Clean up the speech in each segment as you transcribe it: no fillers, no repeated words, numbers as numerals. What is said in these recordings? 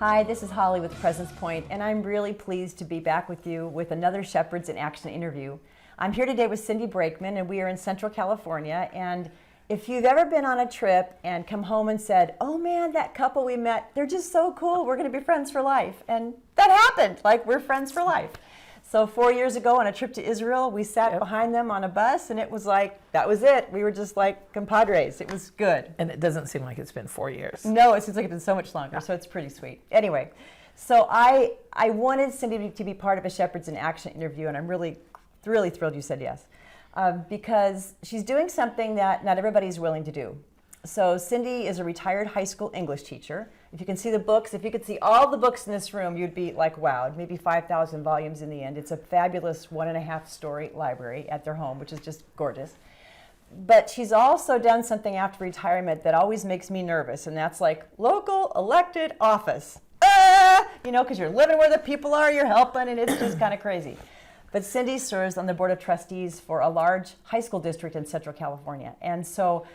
Hi, this is Holly with Presence Point, and I'm really pleased to be back with you with another Shepherds in Action interview. I'm here today with Cindy Brakeman, and we are in Central California. And if you've ever been on a trip and come home and said, oh man, that couple we met, they're just so cool, we're going to be friends for life. And that happened, like we're friends for life. So 4 years ago on a trip to Israel, we sat behind them on a bus, and it was like, that was it. We were just like compadres. It was good. And it doesn't seem like it's been 4 years. No, it seems like it's been so much longer, so it's pretty sweet. Anyway, so I wanted Cindy to be part of a Shepherds in Action interview, and I'm really thrilled you said yes, because she's doing something that not everybody's willing to do. So Cindy is a retired high school English teacher. If you can see the books, if you could see all the books in this room, you'd be like, wow, maybe 5,000 volumes in the end. It's a fabulous 1.5-story library at their home, which is just gorgeous. But she's also done something after retirement that always makes me nervous, and that's like local elected office. You know, because you're living where the people are, you're helping, and it's just kind of crazy. But Cindy serves on the Board of Trustees for a large high school district in Central California. And so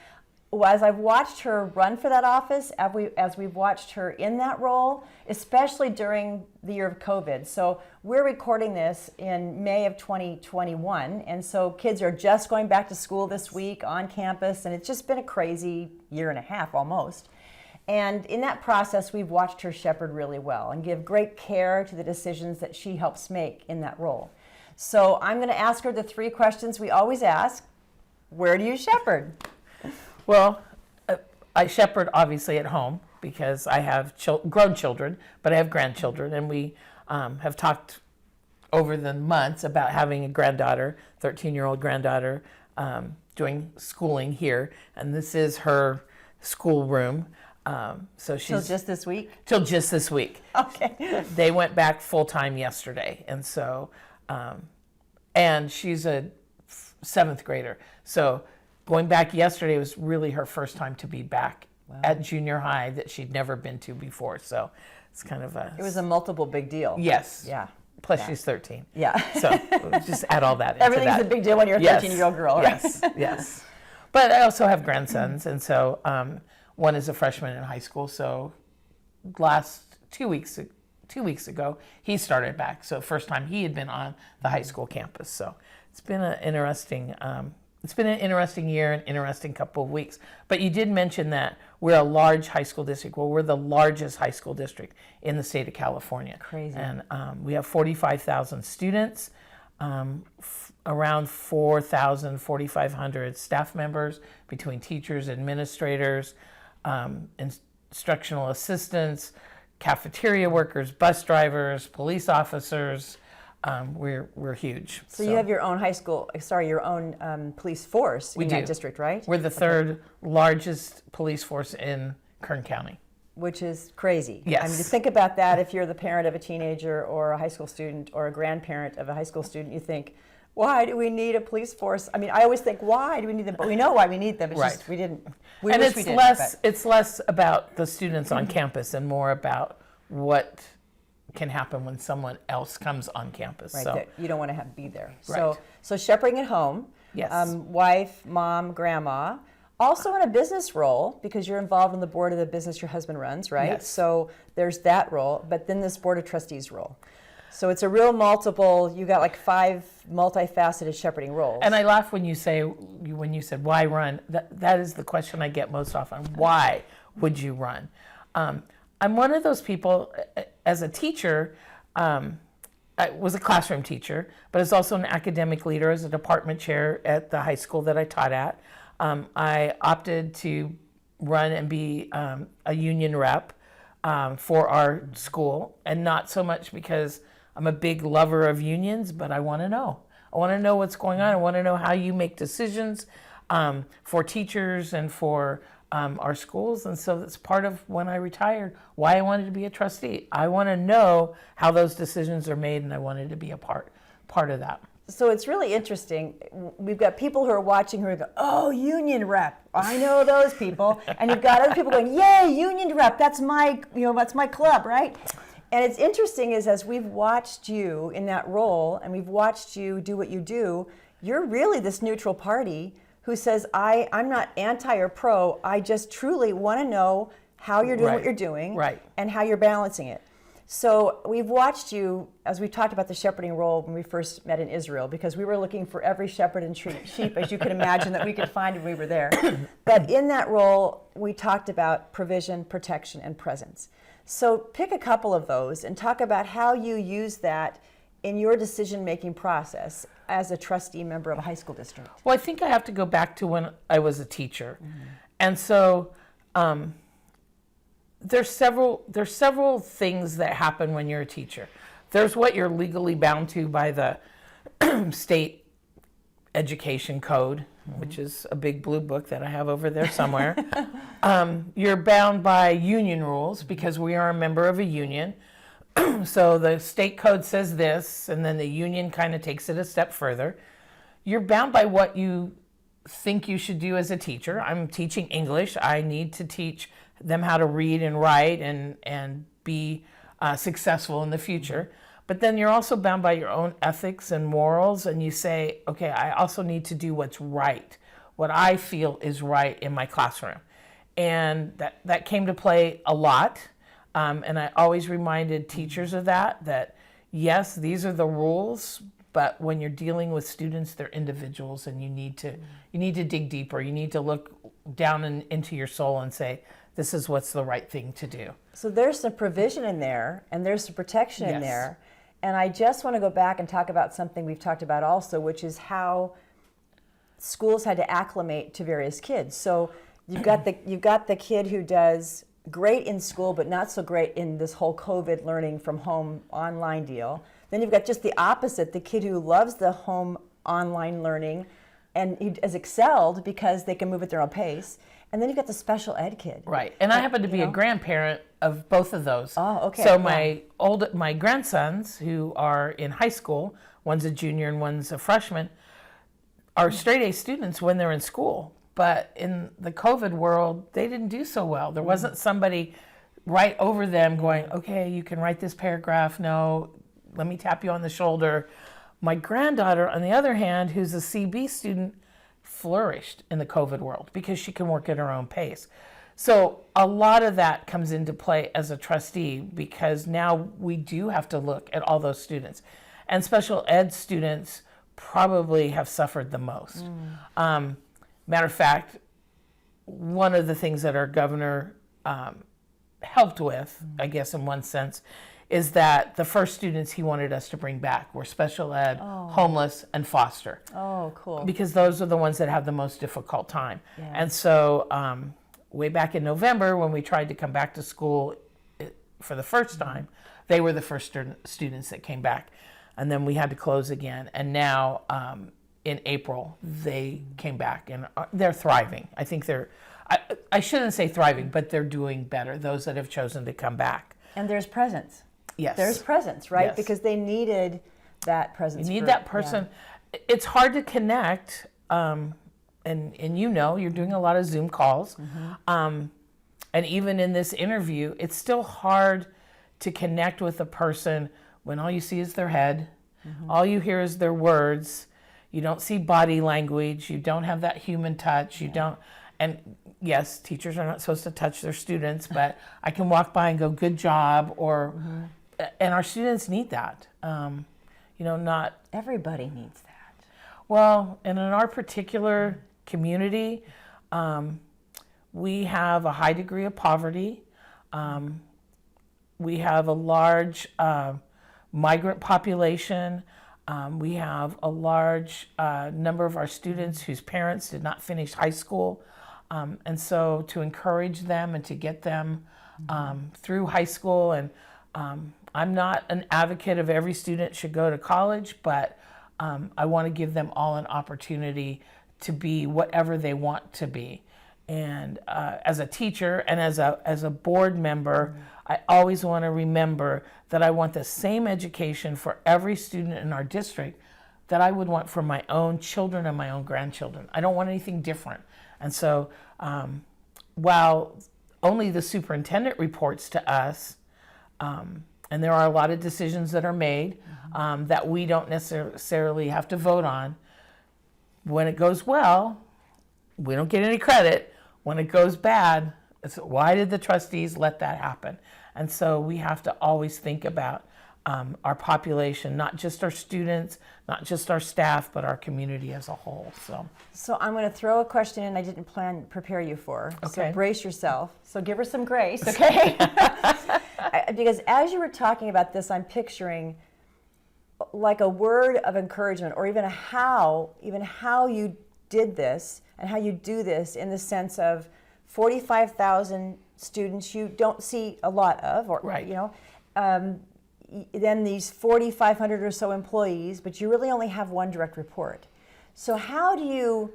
as I've watched her run for that office, as we've watched her in that role, especially during the year of COVID. So we're recording this in May of 2021, and so kids are just going back to school this week on campus, and it's just been a crazy year and a half almost. And in that process, we've watched her shepherd really well and give great care to the decisions that she helps make in that role. So I'm going to ask her the 3 questions we always ask. Where do you shepherd? Well, I shepherd obviously at home because I have grown children, but I have grandchildren, and we have talked over the months about having a granddaughter, 13-year-old granddaughter, doing schooling here, and this is her schoolroom. So she's till just this week? Till just this week. Okay. They went back full-time yesterday, and so, and she's a 7th grader, so going back yesterday was really her first time to be back at junior high that she'd never been to before. So it's kind of a... It was a multiple big deal. Yes. Yeah. Plus she's 13. Yeah. So just add all that into Everything's that. a big deal when you're a 13-year-old girl, right? Yes, yes. But I also have grandsons, and so one is a freshman in high school. So last 2 weeks ago, he started back. So first time he had been on the high school campus. So it's been an interesting... It's been an interesting year, an interesting couple of weeks. But you did mention that we're a large high school district. Well, we're the largest high school district in the state of California. Crazy. And we have 45,000 students, around 4,000, 4,500 staff members between teachers, administrators, instructional assistants, cafeteria workers, bus drivers, police officers. We're huge. So you have your own your own police force in that district, right? We're the 3rd largest police force in Kern County. Which is crazy. Yes. I mean, to think about that, if you're the parent of a teenager or a high school student or a grandparent of a high school student, you think, why do we need a police force? I mean, I always think, why do we need them? But we know why we need them. It's just we didn't. We and wish it's we did, it's less about the students on campus and more about what can happen when someone else comes on campus. Right, so that you don't want to be there. Right. So shepherding at home, yes. Wife, mom, grandma, also in a business role because you're involved in the board of the business your husband runs, right? Yes. So there's that role, but then this board of trustees role. So it's a real multiple. You got like 5 multifaceted shepherding roles. And I laugh when you said why run. That is the question I get most often. Why would you run? I'm one of those people, as a teacher, I was a classroom teacher, but as also an academic leader, as a department chair at the high school that I taught at. I opted to run and be a union rep for our school, and not so much because I'm a big lover of unions, but I want to know. I want to know what's going on. I want to know how you make decisions for teachers and for our schools. And so that's part of when I retired, why I wanted to be a trustee. I want to know how those decisions are made, and I wanted to be a part of that. So it's really interesting. We've got people who are watching who go, oh, union rep. I know those people. And you've got other people going, yay, union rep. That's my club, right? And it's interesting is as we've watched you in that role and we've watched you do what you do, you're really this neutral party who says, I'm not anti or pro. I just truly want to know how you're doing what Right. you're doing, Right. and how you're balancing it. So we've watched you, as we talked about the shepherding role when we first met in Israel, because we were looking for every shepherd and sheep, as you can imagine, that we could find when we were there. But in that role, we talked about provision, protection, and presence. So pick a couple of those and talk about how you use that in your decision-making process as a trustee member of a high school district. Well, I think I have to go back to when I was a teacher. And so there's several things that happen when you're a teacher. There's what you're legally bound to by the state education code, which is a big blue book that I have over there somewhere. You're bound by union rules because we are a member of a union. So the state code says this, and then the union kind of takes it a step further. You're bound by what you think you should do as a teacher. I'm teaching English. I need to teach them how to read and write and be successful in the future. But then you're also bound by your own ethics and morals, and you say, okay, I also need to do what's right, what I feel is right in my classroom. And that came to play a lot. And I always reminded teachers of that yes, these are the rules, but when you're dealing with students, they're individuals, and you need to dig deeper. You need to look down into your soul and say, this is what's the right thing to do. So there's some provision in there, and there's some protection in Yes. there. And I just want to go back and talk about something we've talked about also, which is how schools had to acclimate to various kids. So you've got the kid who does great in school, but not so great in this whole COVID learning from home online deal. Then you've got just the opposite, the kid who loves the home online learning and he has excelled because they can move at their own pace. And then you've got the special ed kid. Right. And I happen to be a grandparent of both of those. Oh, okay. So Yeah. my grandsons who are in high school, one's a junior and one's a freshman, are straight A students when they're in school. But in the COVID world, they didn't do so well. There wasn't somebody right over them going, okay, you can write this paragraph. No, let me tap you on the shoulder. My granddaughter, on the other hand, who's a CB student, flourished in the COVID world because she can work at her own pace. So a lot of that comes into play as a trustee because now we do have to look at all those students. And special ed students probably have suffered the most. Matter of fact, one of the things that our governor helped with, I guess in one sense, is that the first students he wanted us to bring back were special ed, homeless, and foster. Oh, cool. Because those are the ones that have the most difficult time. Yeah. And so way back in November when we tried to come back to school for the first time, they were the first students that came back. And then we had to close again. And now in April, they came back and they're thriving. I think I shouldn't say thriving, but they're doing better, those that have chosen to come back. And there's presence. Yes. There's presence, right? Yes. Because they needed that presence. You need that person. Yeah. It's hard to connect, and you're doing a lot of Zoom calls. And even in this interview, it's still hard to connect with a person when all you see is their head, all you hear is their words, you don't see body language, you don't have that human touch, you don't, and yes, teachers are not supposed to touch their students, but I can walk by and go, good job, or, and our students need that. Not Everybody needs that. well, and in our particular community, we have a high degree of poverty. We have a large migrant population. We have a large number of our students whose parents did not finish high school. And so to encourage them and to get them through high school, and I'm not an advocate of every student should go to college, but I want to give them all an opportunity to be whatever they want to be. And as a teacher and as a board member, I always want to remember that I want the same education for every student in our district that I would want for my own children and my own grandchildren. I don't want anything different. And so while only the superintendent reports to us, and there are a lot of decisions that are made that we don't necessarily have to vote on, when it goes well, we don't get any credit. When it goes bad, why did the trustees let that happen? And so we have to always think about our population, not just our students, not just our staff, but our community as a whole. So I'm going to throw a question in I didn't prepare you for. Okay. So brace yourself. So give her some grace, okay? Because as you were talking about this, I'm picturing like a word of encouragement, or even how you did this and how you do this, in the sense of 45,000 students you don't see a lot of, or Right. then these 4,500 or so employees, but you really only have one direct report. So how do you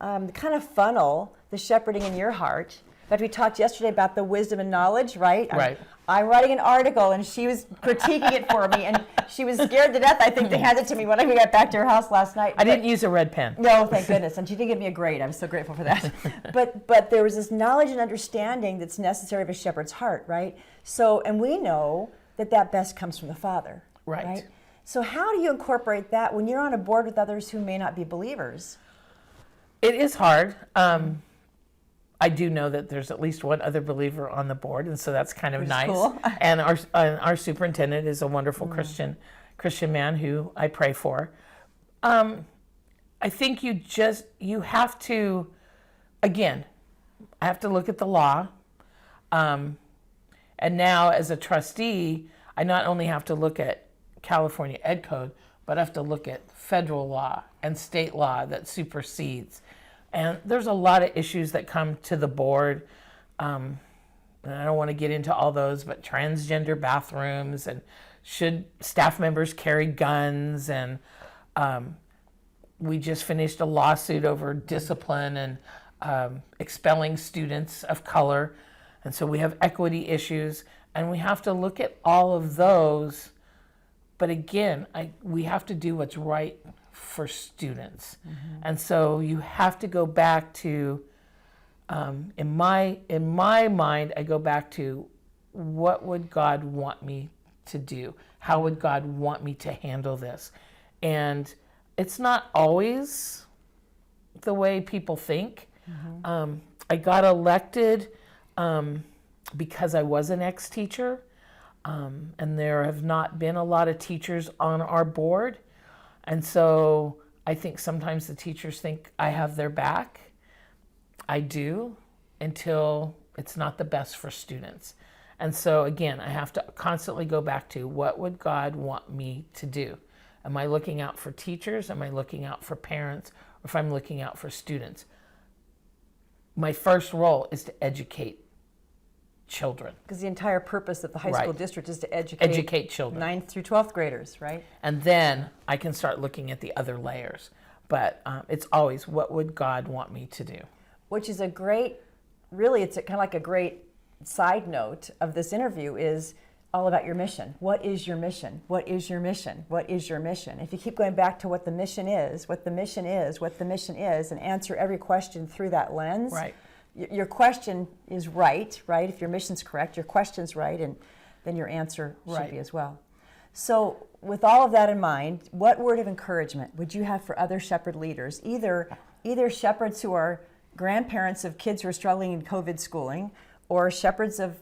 kind of funnel the shepherding in your heart? In fact, we talked yesterday about the wisdom and knowledge, right? Right. I'm writing an article, and she was critiquing it for me, and she was scared to death, I think, to hand it to me when we got back to her house last night. I didn't use a red pen. No, thank goodness. And she did give me a grade. I'm so grateful for that. But there was this knowledge and understanding that's necessary of a shepherd's heart, right? So, and we know that best comes from the Father. Right. So how do you incorporate that when you're on a board with others who may not be believers? It is hard. I do know that there's at least one other believer on the board, and so that's kind of Which is nice. cool. And our superintendent is a wonderful Christian man who I pray for. I think you have to, again, I have to look at the law. And now as a trustee, I not only have to look at California Ed Code, but I have to look at federal law and state law that supersedes. And there's a lot of issues that come to the board. And I don't want to get into all those, but transgender bathrooms, and should staff members carry guns, and we just finished a lawsuit over discipline and expelling students of color. And so we have equity issues, and we have to look at all of those. But again, we have to do what's right for students. Mm-hmm. And so you have to go back to, in my mind, I go back to, what would God want me to do? How would God want me to handle this? And it's not always the way people think. Mm-hmm. I got elected because I was an ex-teacher, and there have not been a lot of teachers on our board. And so I think sometimes the teachers think I have their back. I do, until it's not the best for students. And so again, I have to constantly go back to, what would God want me to do? Am I looking out for teachers? Am I looking out for parents? Or if I'm looking out for students? My first role is to educate children. Because the entire purpose of the high school district is to educate children. 9th through 12th graders, right? And then I can start looking at the other layers. But it's always, what would God want me to do? Which is a great, really, it's kind of like a great side note of this interview, is all about your mission. What is your mission? What is your mission? What is your mission? If you keep going back to what the mission is, what the mission is, what the mission is, and answer every question through that lens, right. Your question is right? If your mission's correct, your question's right, and then your answer should be as well. So with all of that in mind, what word of encouragement would you have for other shepherd leaders, either shepherds who are grandparents of kids who are struggling in COVID schooling, or shepherds of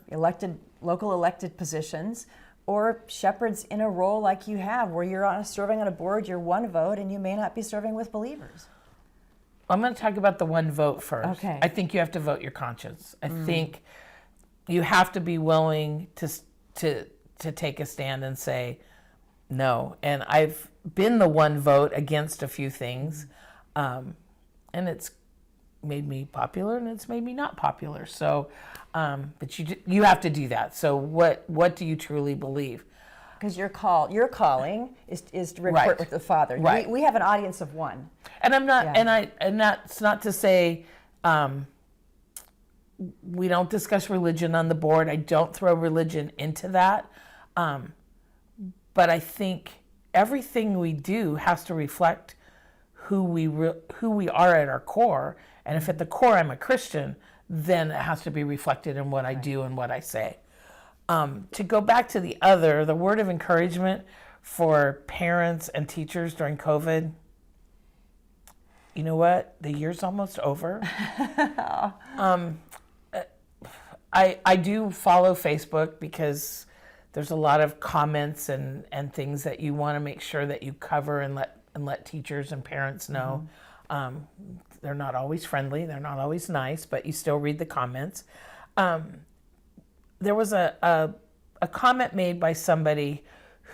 local elected positions, or shepherds in a role like you have, where you're serving on a board, you're one vote, and you may not be serving with believers? I'm going to talk about the one vote first. Okay. I think you have to vote your conscience. I think you have to be willing to take a stand and say no. And I've been the one vote against a few things, and it's made me popular, and it's made me not popular. So, but you have to do that. So what do you truly believe? Because your calling is to report with the Father. Right. We have an audience of one. And I'm not, and that's not to say we don't discuss religion on the board. I don't throw religion into that. But I think everything we do has to reflect who we are at our core. And if at the core I'm a Christian, then it has to be reflected in what I do and what I say. To go back to the word of encouragement for parents and teachers during COVID, you know what? The year's almost over. I do follow Facebook because there's a lot of comments and things that you want to make sure that you cover and let teachers and parents know. They're not always friendly, they're not always nice, but you still read the comments. There was a comment made by somebody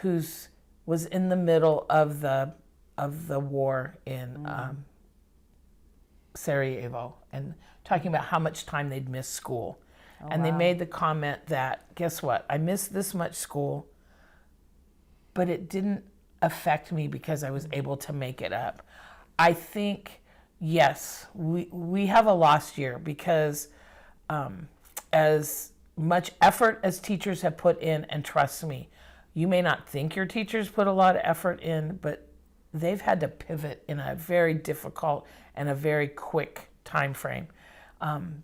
who's was in the middle of the war in Sarajevo and talking about how much time they'd missed school. And they made the comment that, guess what? I missed this much school, but it didn't affect me because I was able to make it up. I think, yes, we have a lost year because as much effort as teachers have put in, and trust me, you may not think your teachers put a lot of effort in, but they've had to pivot in a very difficult and a very quick time frame.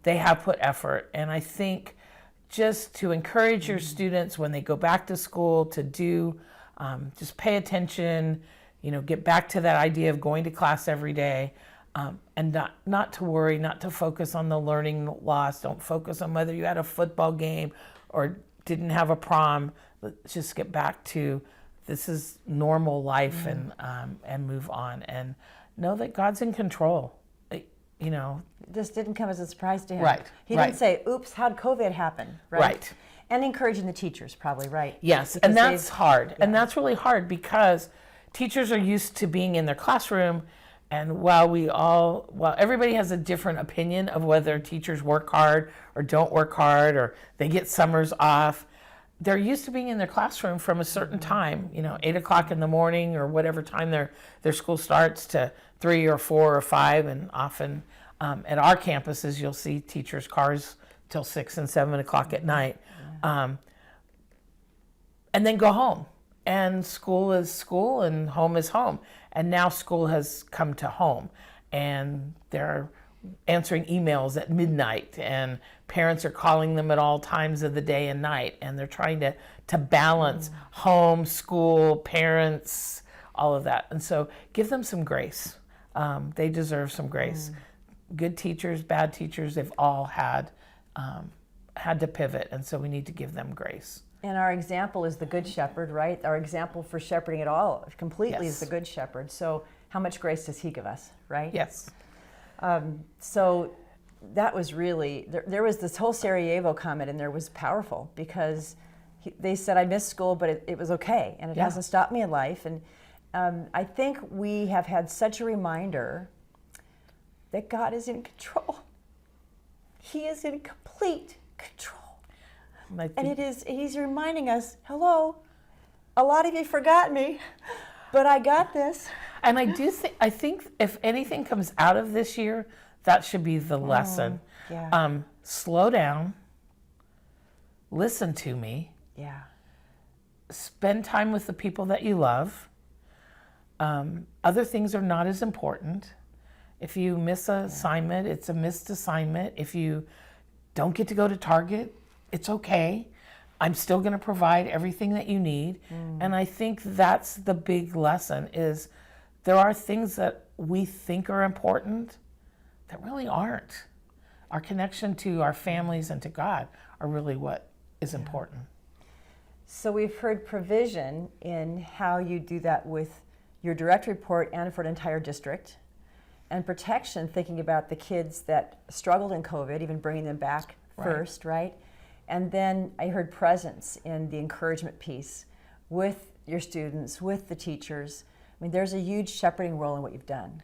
They have put effort, and I think just to encourage your students when they go back to school to do, just pay attention, get back to that idea of going to class every day, and not to worry, not to focus on the learning loss. Don't focus on whether you had a football game or didn't have a prom. Let's just get back to this is normal life and move on and know that God's in control. This didn't come as a surprise to him. Right. He didn't say, oops, how'd COVID happen? Right. And encouraging the teachers, probably, right? Yes, Because and that's hard. And that's really hard because teachers are used to being in their classroom, and while everybody has a different opinion of whether teachers work hard or don't work hard or they get summers off, they're used to being in their classroom from a certain time, 8 o'clock in the morning or whatever time their school starts to 3 or 4 or 5, and often at our campuses you'll see teachers' cars till 6 and 7 o'clock at night, and then go home. And school is school and home is home. And now school has come to home, and they're answering emails at midnight, and parents are calling them at all times of the day and night, and they're trying to balance home, school, parents, all of that. And so give them some grace. They deserve some grace. Good teachers, bad teachers, they've all had to pivot, and so we need to give them grace. And our example is the Good Shepherd, right? Our example for shepherding it all completely is the Good Shepherd. So how much grace does he give us, right? Yes. So that was really, there was this whole Sarajevo comment, and there was powerful because they said, I missed school, but it was okay. And it hasn't stopped me in life. And I think we have had such a reminder that God is in control. He is in complete control. And he's reminding us, hello, a lot of you forgot me, but I got this. And I think if anything comes out of this year, that should be the lesson. Slow down, listen to me. Spend time with the people that you love. Other things are not as important. If you miss an assignment, it's a missed assignment. If you don't get to go to Target, it's okay. I'm still going to provide everything that you need. And I think that's the big lesson is there are things that we think are important that really aren't. Our connection to our families and to God are really what is important. So we've heard provision in how you do that with your direct report and for an entire district, and protection, thinking about the kids that struggled in COVID, even bringing them back first, right? And then I heard presence in the encouragement piece with your students, with the teachers. I mean, there's a huge shepherding role in what you've done.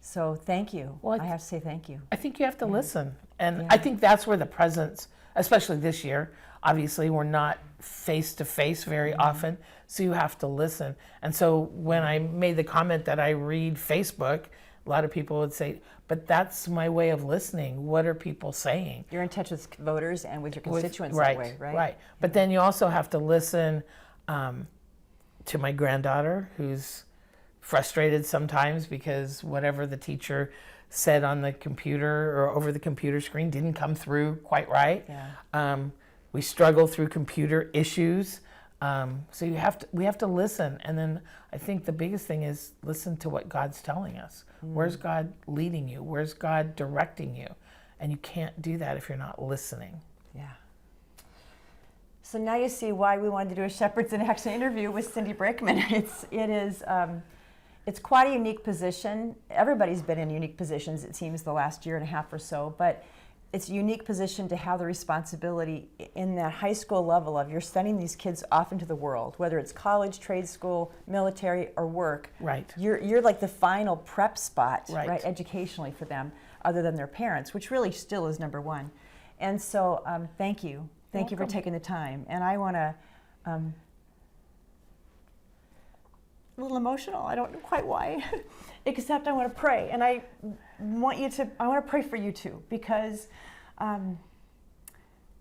So thank you. Well, I have to say thank you. I think you have to listen. And I think that's where the presence, especially this year, obviously we're not face to face very often, so you have to listen. And so when I made the comment that I read Facebook, a lot of people would say, but that's my way of listening. What are people saying? You're in touch with voters and with your constituents right, that way, right? Right. But then you also have to listen to my granddaughter, who's frustrated sometimes because whatever the teacher said on the computer or over the computer screen didn't come through quite right. We struggle through computer issues. So we have to listen. And then I think the biggest thing is listen to what God's telling us. Where's God leading you? Where's God directing you? And you can't do that if you're not listening. So now you see why we wanted to do a Shepherds in Action interview with Cindy Brakeman. It's quite a unique position. Everybody's been in unique positions, it seems, the last year and a half or so, but it's a unique position to have the responsibility in that high school level of you're sending these kids off into the world, whether it's college, trade school, military, or work. Right. You're like the final prep spot, Right. educationally for them, other than their parents, which really still is number one. And so thank you. Thank you for taking the time. And I want to, a little emotional, I don't know quite why, except I want to pray. And I want to pray for you too, because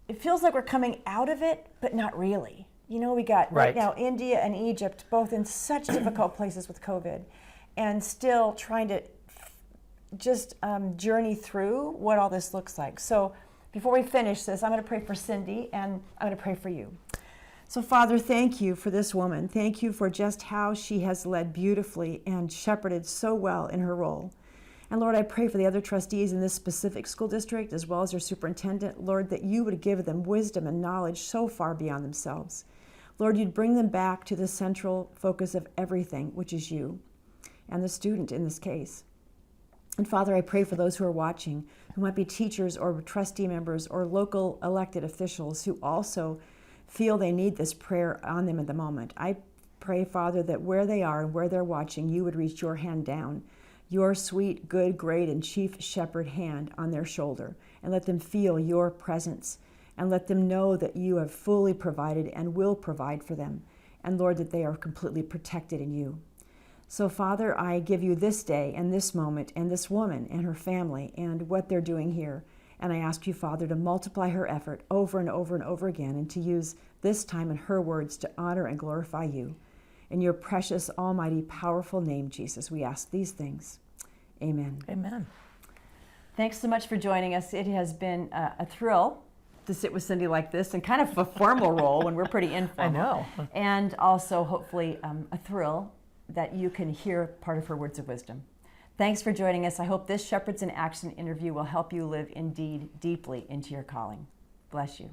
it feels like we're coming out of it, but not really. You know, we got right now India and Egypt both in such difficult places with COVID, and still trying to just journey through what all this looks like. So before we finish this, I'm going to pray for Cindy, and I'm going to pray for you. So Father, thank you for this woman. Thank you for just how she has led beautifully and shepherded so well in her role. And Lord, I pray for the other trustees in this specific school district, as well as their superintendent, Lord, that you would give them wisdom and knowledge so far beyond themselves. Lord, you'd bring them back to the central focus of everything, which is you and the student in this case. And Father, I pray for those who are watching, who might be teachers or trustee members or local elected officials who also feel they need this prayer on them at the moment. I pray, Father, that where they are and where they're watching, you would reach your hand down, your sweet, good, great, and chief shepherd hand on their shoulder, and let them feel your presence, and let them know that you have fully provided and will provide for them, and Lord, that they are completely protected in you. So Father, I give you this day and this moment and this woman and her family and what they're doing here. And I ask you, Father, to multiply her effort over and over and over again, and to use this time in her words to honor and glorify you. In your precious, almighty, powerful name, Jesus, we ask these things. Amen. Amen. Thanks so much for joining us. It has been a thrill to sit with Cindy like this, and kind of a formal role when we're pretty informal. I know. And also, hopefully, a thrill that you can hear part of her words of wisdom. Thanks for joining us. I hope this Shepherds in Action interview will help you live indeed deeply into your calling. Bless you.